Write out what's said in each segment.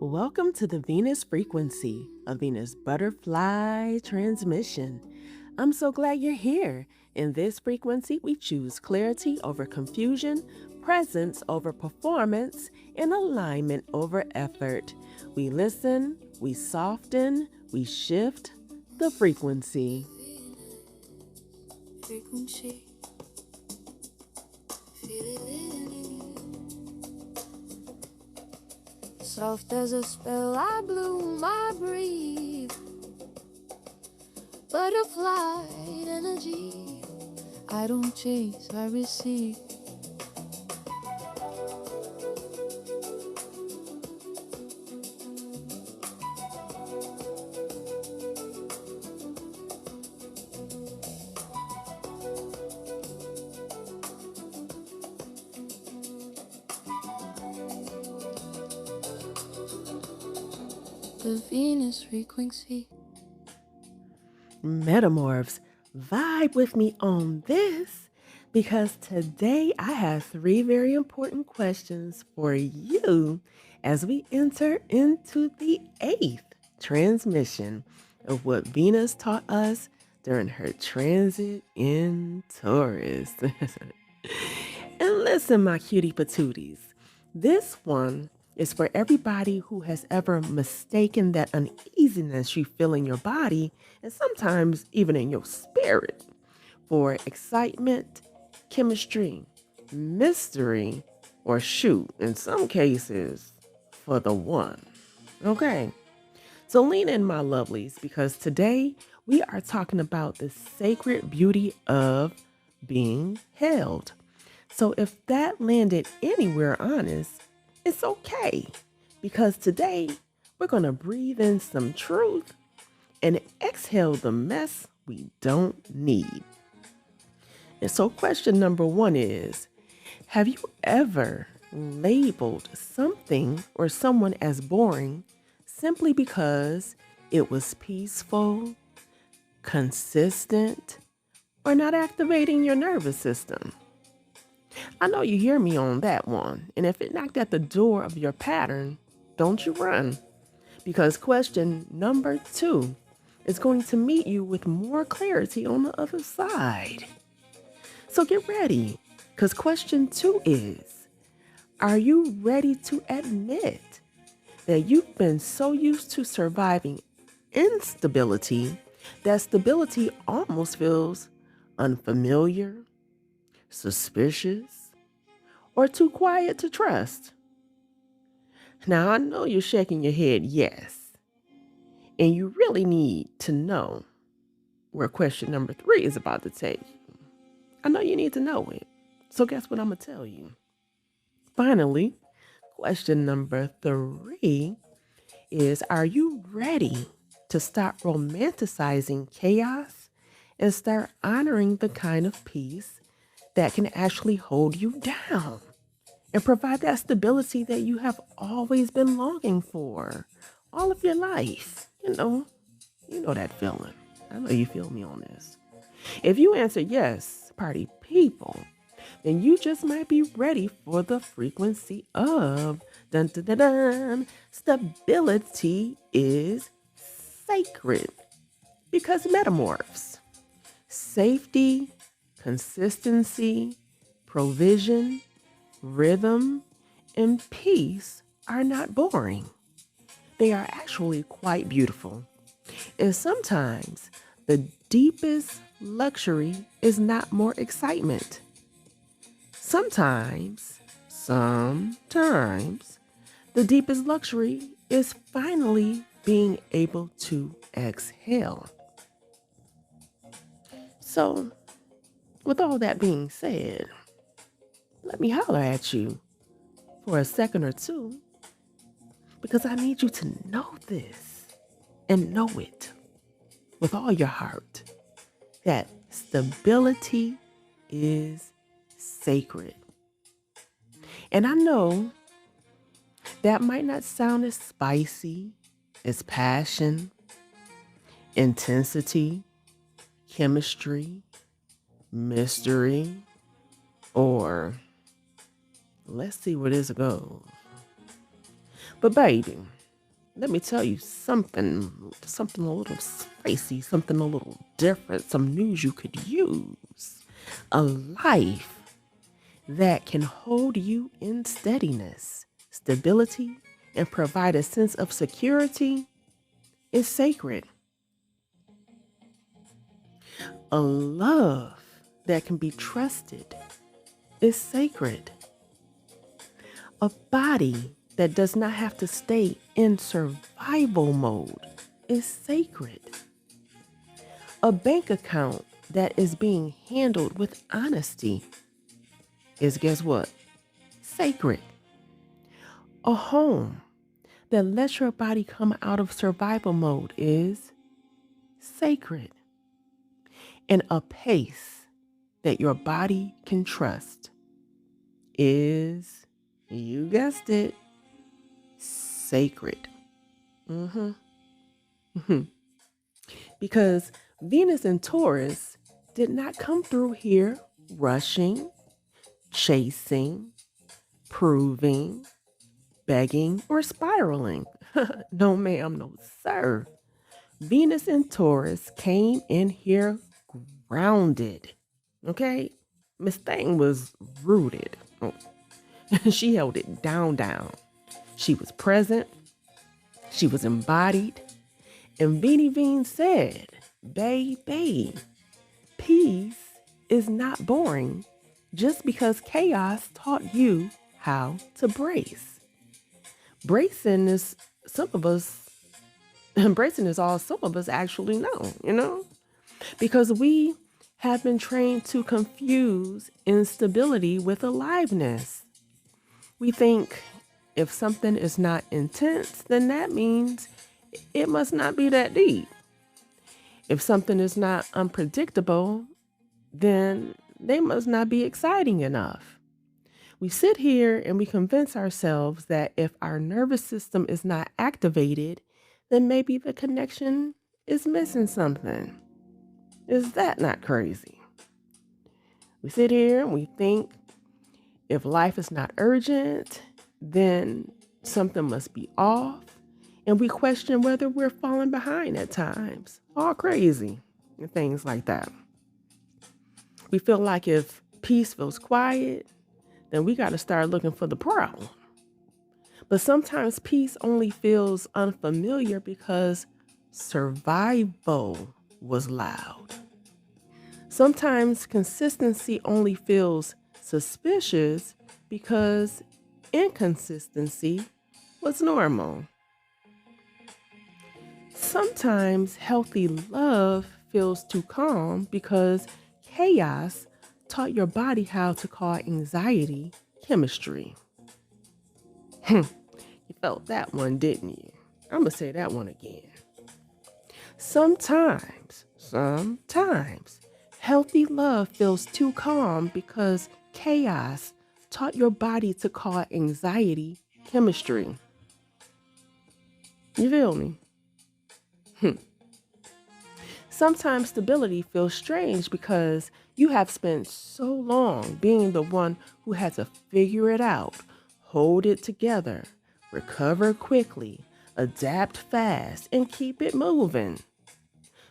Welcome to the Venus frequency, a Venus butterfly transmission. I'm so glad you're here. In this frequency, we choose clarity over confusion, presence over performance, and alignment over effort. We listen, we soften, we shift the frequency. Frequency, feel it in. Soft as a spell, I bloom, I breathe. Butterfly energy, I don't chase, I receive. The Venus frequency. Metamorphs, vibe with me on this because today I have three very important questions for you as we enter into the eighth transmission of what Venus taught us during her transit in Taurus. And listen, my cutie patooties, this one is for everybody who has ever mistaken that uneasiness you feel in your body and sometimes even in your spirit for excitement, chemistry, mystery, or shoot, in some cases, for the one. Okay, so lean in, my lovelies, because today we are talking about the sacred beauty of being held. So if that landed anywhere honest, it's okay, because today we're going to breathe in some truth and exhale the mess we don't need. And so question number one is, have you ever labeled something or someone as boring simply because it was peaceful, consistent, or not activating your nervous system? I know you hear me on that one. And if it knocked at the door of your pattern, don't you run. Because question number two is going to meet you with more clarity on the other side. So get ready, because question two is, are you ready to admit that you've been so used to surviving instability that stability almost feels unfamiliar, suspicious, or too quiet to trust? Now, I know you're shaking your head yes, and you really need to know where question number three is about to take you. I know you need to know it, so guess what I'm going to tell you? Finally, question number three is, are you ready to stop romanticizing chaos and start honoring the kind of peace that can actually hold you down and provide that stability that you have always been longing for all of your life? You know that feeling. I know you feel me on this. If you answer yes, party people, then you just might be ready for the frequency of dun dun dun dun. Stability is sacred because metamorphs, safety, consistency, provision, rhythm, and peace are not boring. They are actually quite beautiful. And sometimes the deepest luxury is not more excitement. Sometimes, the deepest luxury is finally being able to exhale. So, with all that being said, let me holler at you for a second or two, because I need you to know this and know it with all your heart, that stability is sacred. And I know that might not sound as spicy as passion, intensity, chemistry, mystery, or let's see where this goes. But baby, let me tell you something a little spicy, something a little different, some news you could use. A life that can hold you in steadiness, stability, and provide a sense of security is sacred. A love that can be trusted is sacred. A body that does not have to stay in survival mode is sacred. A bank account that is being handled with honesty is, guess what? Sacred. A home that lets your body come out of survival mode is sacred. And a pace that your body can trust is, you guessed it, sacred. Because Venus and Taurus did not come through here rushing, chasing, proving, begging, or spiraling. No, ma'am, no, sir. Venus and Taurus came in here grounded. Okay? Miss Thing was rooted. Oh. She held it down. She was present. She was embodied. And Beanie Bean said, baby, peace is not boring just because chaos taught you how to brace. Bracing is embracing is all some of us actually know, because we have been trained to confuse instability with aliveness. We think if something is not intense, then that means it must not be that deep. If something is not unpredictable, then they must not be exciting enough. We sit here and we convince ourselves that if our nervous system is not activated, then maybe the connection is missing something. Is that not crazy? We sit here and we think if life is not urgent, then something must be off. And we question whether we're falling behind at times. All crazy and things like that. We feel like if peace feels quiet, then we got to start looking for the problem. But sometimes peace only feels unfamiliar because survival was loud. Sometimes consistency only feels suspicious because inconsistency was normal. Sometimes healthy love feels too calm because chaos taught your body how to call anxiety chemistry. You felt that one, didn't you? I'm going to say that one again. Sometimes, healthy love feels too calm because chaos taught your body to call anxiety chemistry. You feel me? Sometimes stability feels strange because you have spent so long being the one who had to figure it out, hold it together, recover quickly, adapt fast, and keep it moving.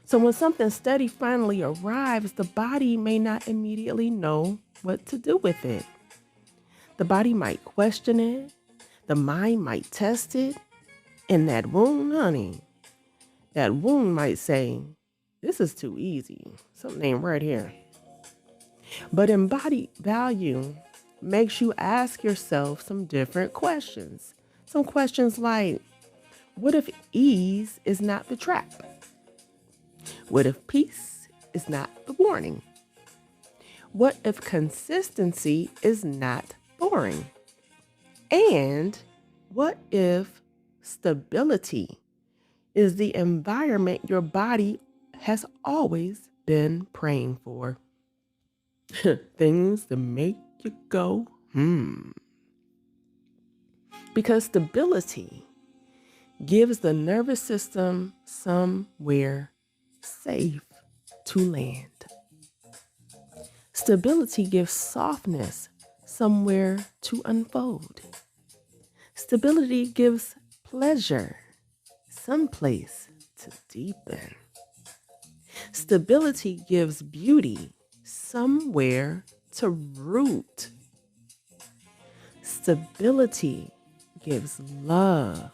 So when something steady finally arrives, the body may not immediately know what to do with it. The body might question it, the mind might test it, and that wound, honey, that wound might say, this is too easy. Something ain't right here. But embodied value makes you ask yourself some different questions. Some questions like, what if ease is not the trap? What if peace is not the warning? What if consistency is not boring? And what if stability is the environment your body has always been praying for? Things that make you go, Because stability gives the nervous system somewhere safe to land. Stability gives softness somewhere to unfold. Stability gives pleasure someplace to deepen. Stability gives beauty somewhere to root. Stability gives love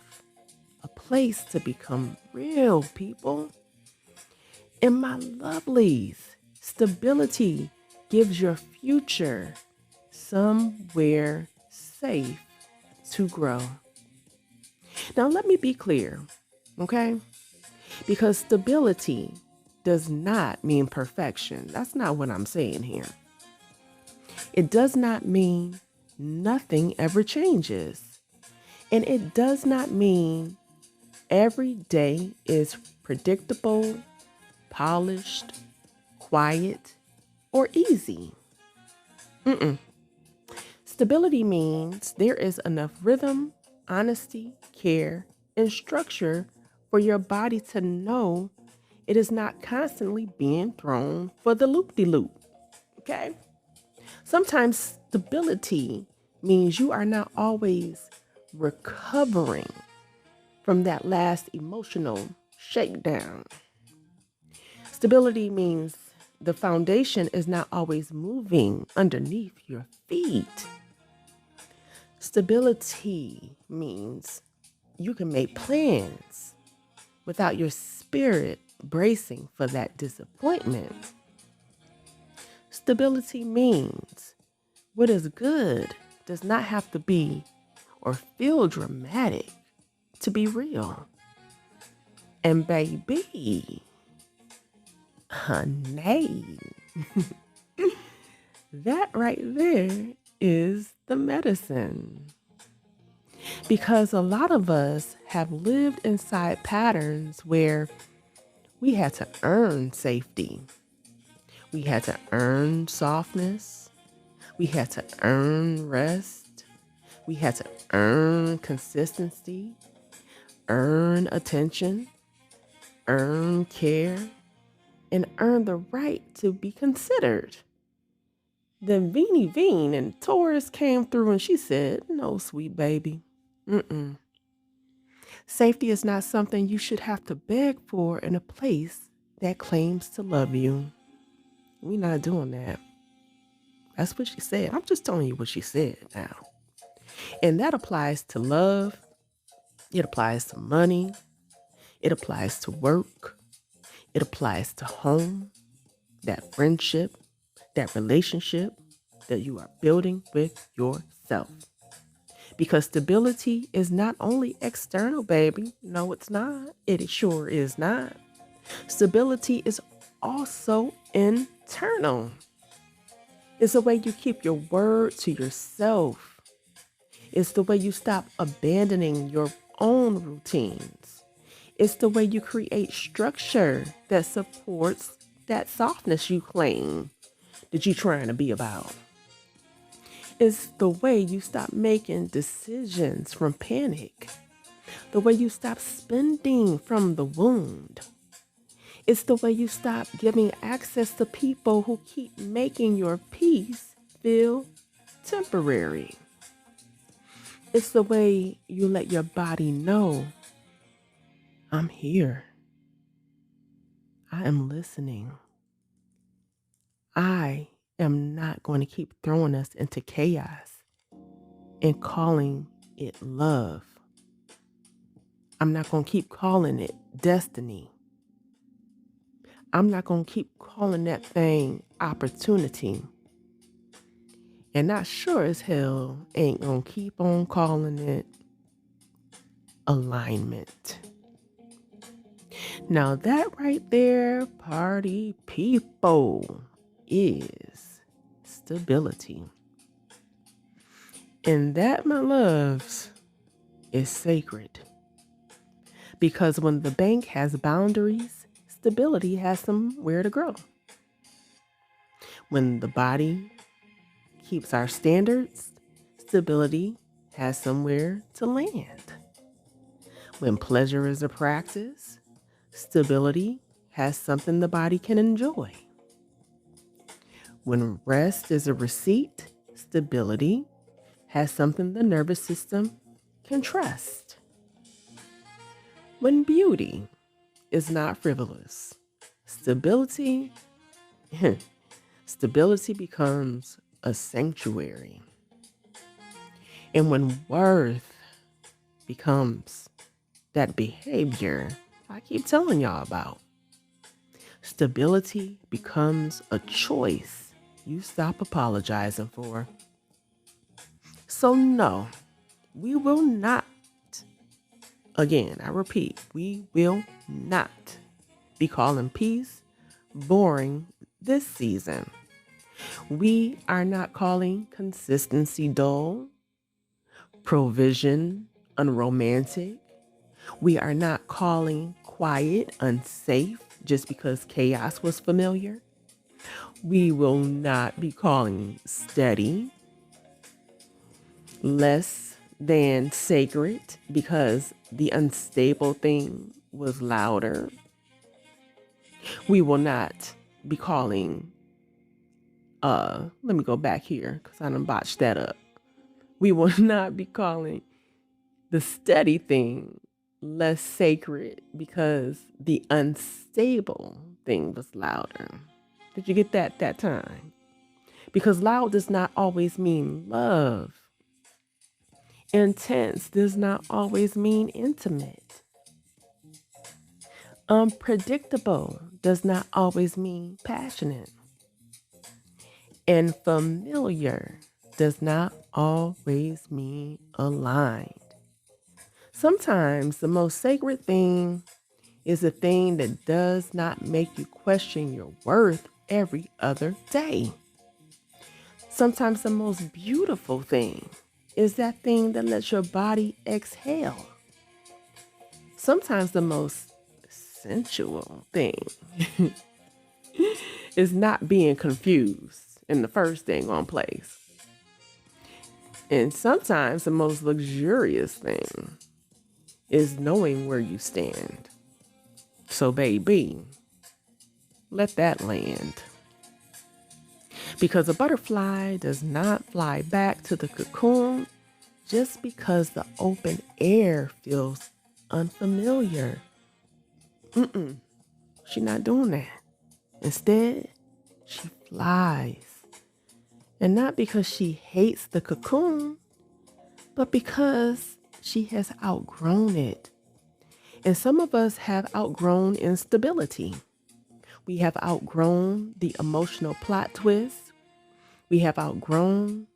a place to become real, people. And my lovelies, stability gives your future somewhere safe to grow. Now, let me be clear, okay? Because stability does not mean perfection. That's not what I'm saying here. It does not mean nothing ever changes. And it does not mean every day is predictable, polished, quiet, or easy. Mm-mm. Stability means there is enough rhythm, honesty, care, and structure for your body to know it is not constantly being thrown for the loop-de-loop. Okay? Sometimes stability means you are not always recovering from that last emotional shakedown. Stability means the foundation is not always moving underneath your feet. Stability means you can make plans without your spirit bracing for that disappointment. Stability means what is good does not have to be or feel dramatic to be real. And baby, honey, that right there is the medicine. Because a lot of us have lived inside patterns where we had to earn safety. We had to earn softness. We had to earn rest. We had to earn consistency, earn attention, earn care, and earn the right to be considered. Then Veenie Veen and Taurus came through and she said, "No, sweet baby. Mm-mm. Safety is not something you should have to beg for in a place that claims to love you. We're not doing that." That's what she said. I'm just telling you what she said now. And that applies to love. It applies to money. It applies to work. It applies to home, that friendship, that relationship that you are building with yourself. Because stability is not only external, baby. No, it's not. It sure is not. Stability is also internal. It's the way you keep your word to yourself. It's the way you stop abandoning your own routines. It's the way you create structure that supports that softness you claim that you're trying to be about. It's the way you stop making decisions from panic. The way you stop spending from the wound. It's the way you stop giving access to people who keep making your peace feel temporary. It's the way you let your body know, I'm here. I am listening. I am not going to keep throwing us into chaos and calling it love. I'm not going to keep calling it destiny. I'm not going to keep calling that thing opportunity. And I sure as hell ain't going to keep on calling it alignment. Now that right there, party people, is stability. And that, my loves, is sacred. Because when the bank has boundaries, stability has somewhere to grow. When the body keeps our standards, stability has somewhere to land. When pleasure is a practice, stability has something the body can enjoy. When rest is a receipt, stability has something the nervous system can trust. When beauty is not frivolous, stability, stability becomes a sanctuary. And when worth becomes that behavior I keep telling y'all about, stability becomes a choice you stop apologizing for. So, no, we will not, again, I repeat, we will not be calling peace boring this season. We are not calling consistency dull, provision unromantic. We are not calling quiet unsafe just because chaos was familiar. We will not be calling steady less than sacred because the unstable thing was louder. We will not be calling, let me go back here because I done botched that up. We will not be calling the steady thing less sacred because the unstable thing was louder. Did you get that time? Because loud does not always mean love. Intense does not always mean intimate. Unpredictable does not always mean passionate. And familiar does not always mean aligned. Sometimes the most sacred thing is a thing that does not make you question your worth every other day. Sometimes the most beautiful thing is that thing that lets your body exhale. Sometimes the most sensual thing is not being confused in the first thing on place. And sometimes the most luxurious thing is knowing where you stand. So, baby, let that land. Because a butterfly does not fly back to the cocoon just because the open air feels unfamiliar. She's not doing that. Instead, she flies. And not because she hates the cocoon, but because she has outgrown it. And some of us have outgrown instability. We have outgrown the emotional plot twist. We have outgrown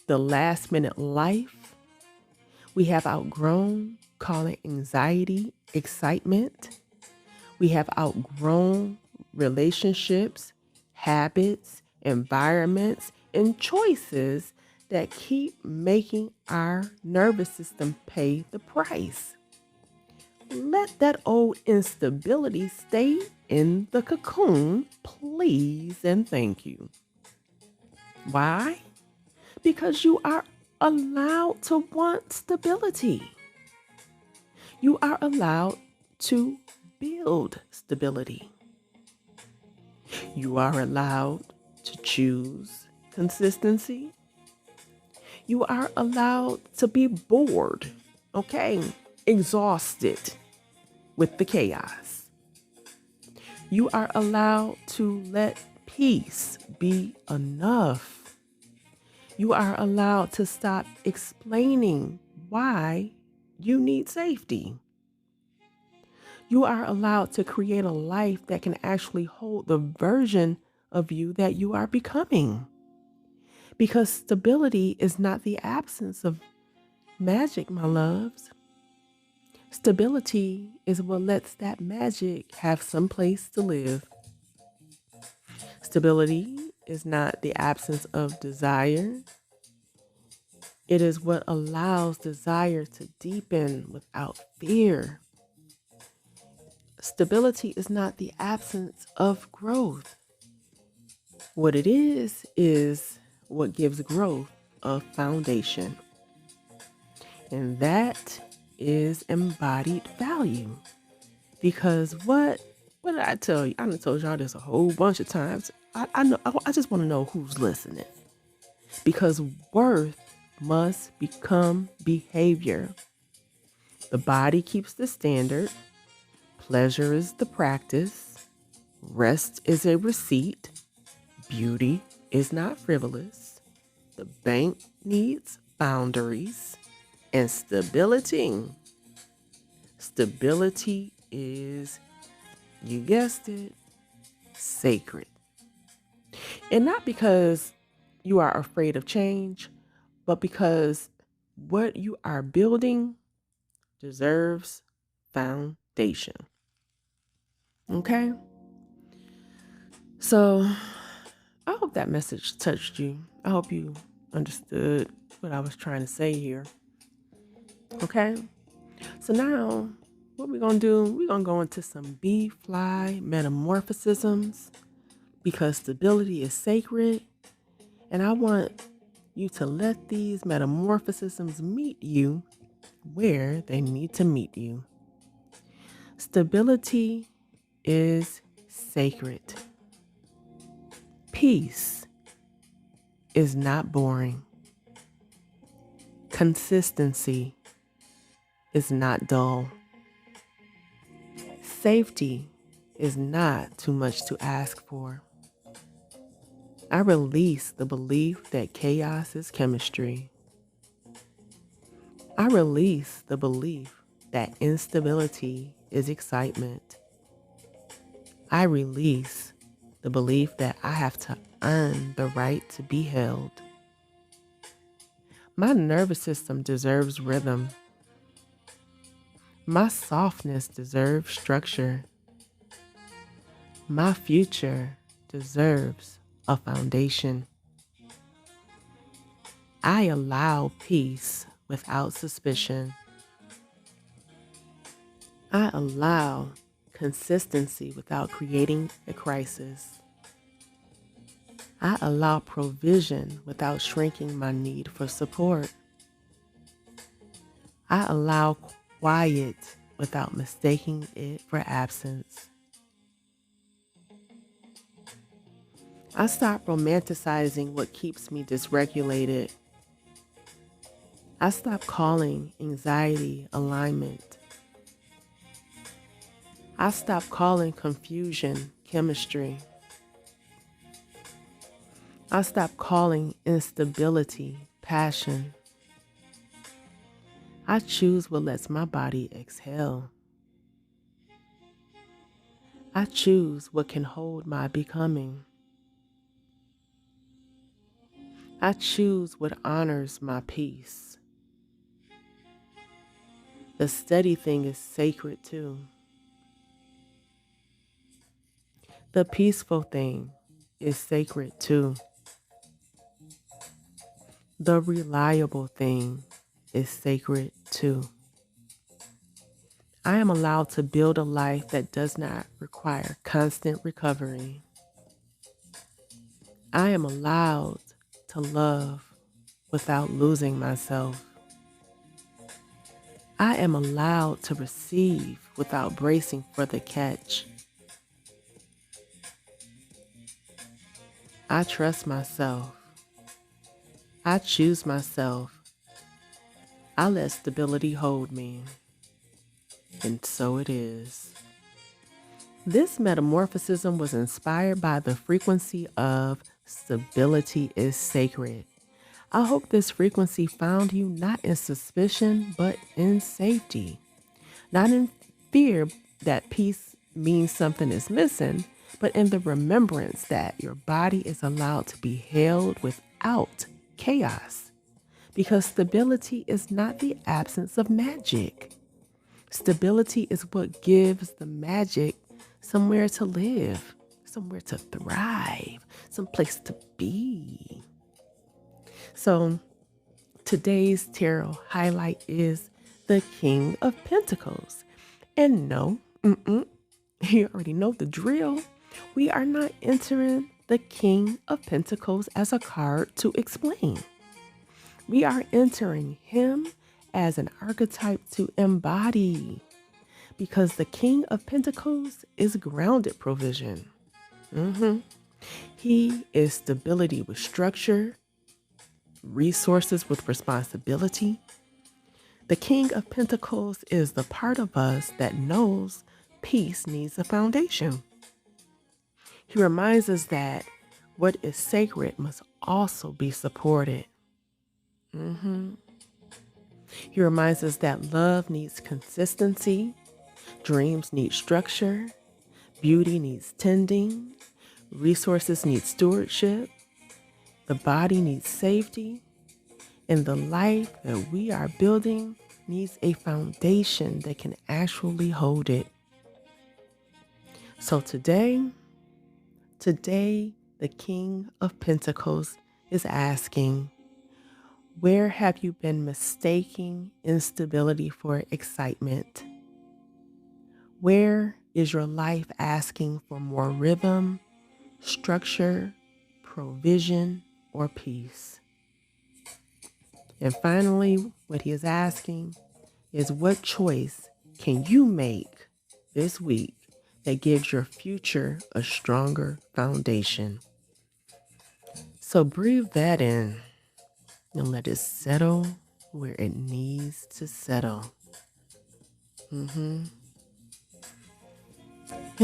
the last minute life. We have outgrown calling anxiety excitement. We have outgrown relationships, habits, environments, and choices that keep making our nervous system pay the price. Let that old instability stay in the cocoon, please and thank you. Why? Because you are allowed to want stability. You are allowed to build stability. You are allowed to choose consistency. You are allowed to be bored, okay? Exhausted with the chaos. You are allowed to let peace be enough. You are allowed to stop explaining why you need safety. You are allowed to create a life that can actually hold the version of you that you are becoming. Because stability is not the absence of magic, my loves. Stability is what lets that magic have some place to live. Stability is not the absence of desire. It is what allows desire to deepen without fear. Stability is not the absence of growth. What it is what gives growth a foundation. And that is embodied value. Because what did I tell you? I done told y'all this a whole bunch of times. I know. I just want to know who's listening. Because worth must become behavior. The body keeps the standard. Pleasure is the practice. Rest is a receipt. Beauty is not frivolous. The bank needs boundaries. And stability. Stability is, you guessed it, sacred. And not because you are afraid of change, but because what you are building deserves foundation. Okay? So I hope that message touched you. I hope you understood what I was trying to say here. Okay? So now, what we're going to do, we're going to go into some B.Fly Metamorphosisms because stability is sacred. And I want you to let these metamorphosisms meet you where they need to meet you. Stability is sacred. Peace is not boring. Consistency is not dull. Safety is not too much to ask for. I release the belief that chaos is chemistry. I release the belief that instability is excitement. I release the belief that I have to earn the right to be held. My nervous system deserves rhythm. My softness deserves structure. My future deserves a foundation. I allow peace without suspicion. I allow consistency without creating a crisis. I allow provision without shrinking my need for support. I allow quiet without mistaking it for absence. I stop romanticizing what keeps me dysregulated. I stop calling anxiety alignment. I stop calling confusion chemistry. I stop calling instability passion. I choose what lets my body exhale. I choose what can hold my becoming. I choose what honors my peace. The steady thing is sacred too. The peaceful thing is sacred too. The reliable thing is sacred too. I am allowed to build a life that does not require constant recovery. I am allowed to love without losing myself. I am allowed to receive without bracing for the catch. I trust myself. I choose myself. I let stability hold me. And so it is. This metamorphosism was inspired by the frequency of stability is sacred. I hope this frequency found you not in suspicion, but in safety. Not in fear that peace means something is missing, but in the remembrance that your body is allowed to be held without chaos. Because stability is not the absence of magic. Stability is what gives the magic somewhere to live, somewhere to thrive, some place to be. So today's tarot highlight is the King of Pentacles. And no, you already know the drill. We are not entering the King of Pentacles as a card to explain. We are entering him as an archetype to embody, because the King of Pentacles is grounded provision. He is stability with structure, resources with responsibility. The King of Pentacles is the part of us that knows peace needs a foundation. He reminds us that what is sacred must also be supported. Mhm. He reminds us that love needs consistency, dreams need structure, beauty needs tending, resources need stewardship, the body needs safety, and the life that we are building needs a foundation that can actually hold it. So today, the King of Pentacles is asking, where have you been mistaking instability for excitement? Where is your life asking for more rhythm, structure, provision, or peace? And finally, what he is asking is, what choice can you make this week that gives your future a stronger foundation? So breathe that in and let it settle where it needs to settle. And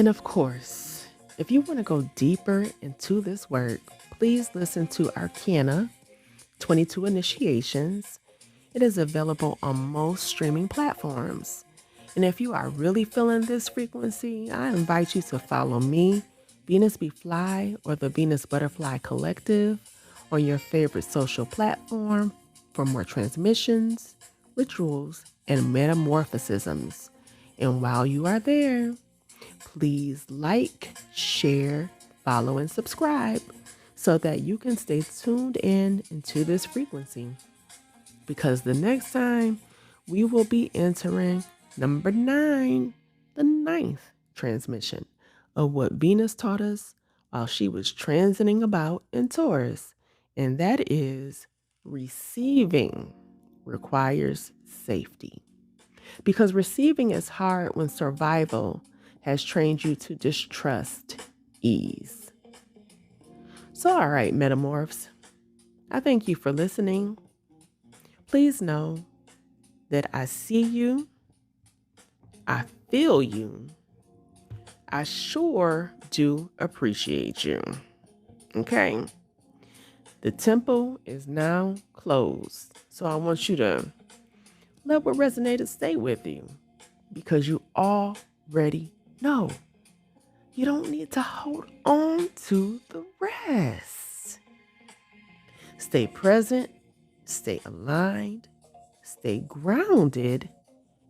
of course, if you want to go deeper into this work, please listen to Arcana 22 Initiations. It is available on most streaming platforms. And if you are really feeling this frequency, I invite you to follow me, Venus B.Fly, or the Venus Butterfly Collective on your favorite social platform for more transmissions, rituals, and metamorphosisms. And while you are there, please like, share, follow, and subscribe so that you can stay tuned in into this frequency. Because the next time we will be entering number 9, the 9th transmission of what Venus taught us while she was transiting about in Taurus. And that is, receiving requires safety. Because receiving is hard when survival has trained you to distrust ease. So, all right, metamorphs, I thank you for listening. Please know that I see you, I feel you, I sure do appreciate you. Okay? The temple is now closed. So I want you to let what resonated stay with you, because you already know. You don't need to hold on to the rest. Stay present, stay aligned, stay grounded,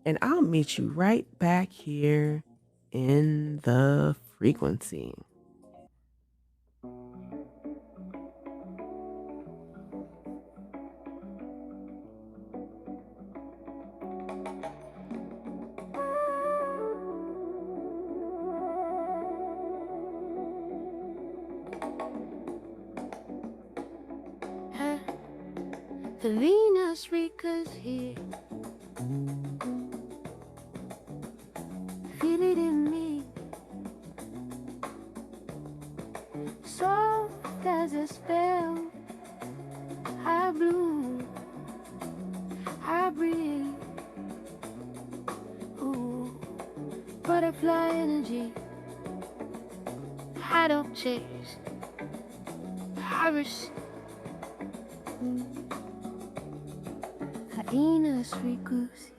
and I'll meet you right back here in the frequency. The Venus Rica's here. Feel it in me. Soft as a spell. I bloom. I breathe. Ooh. Butterfly energy. I don't chase. I receive. Venus Rica's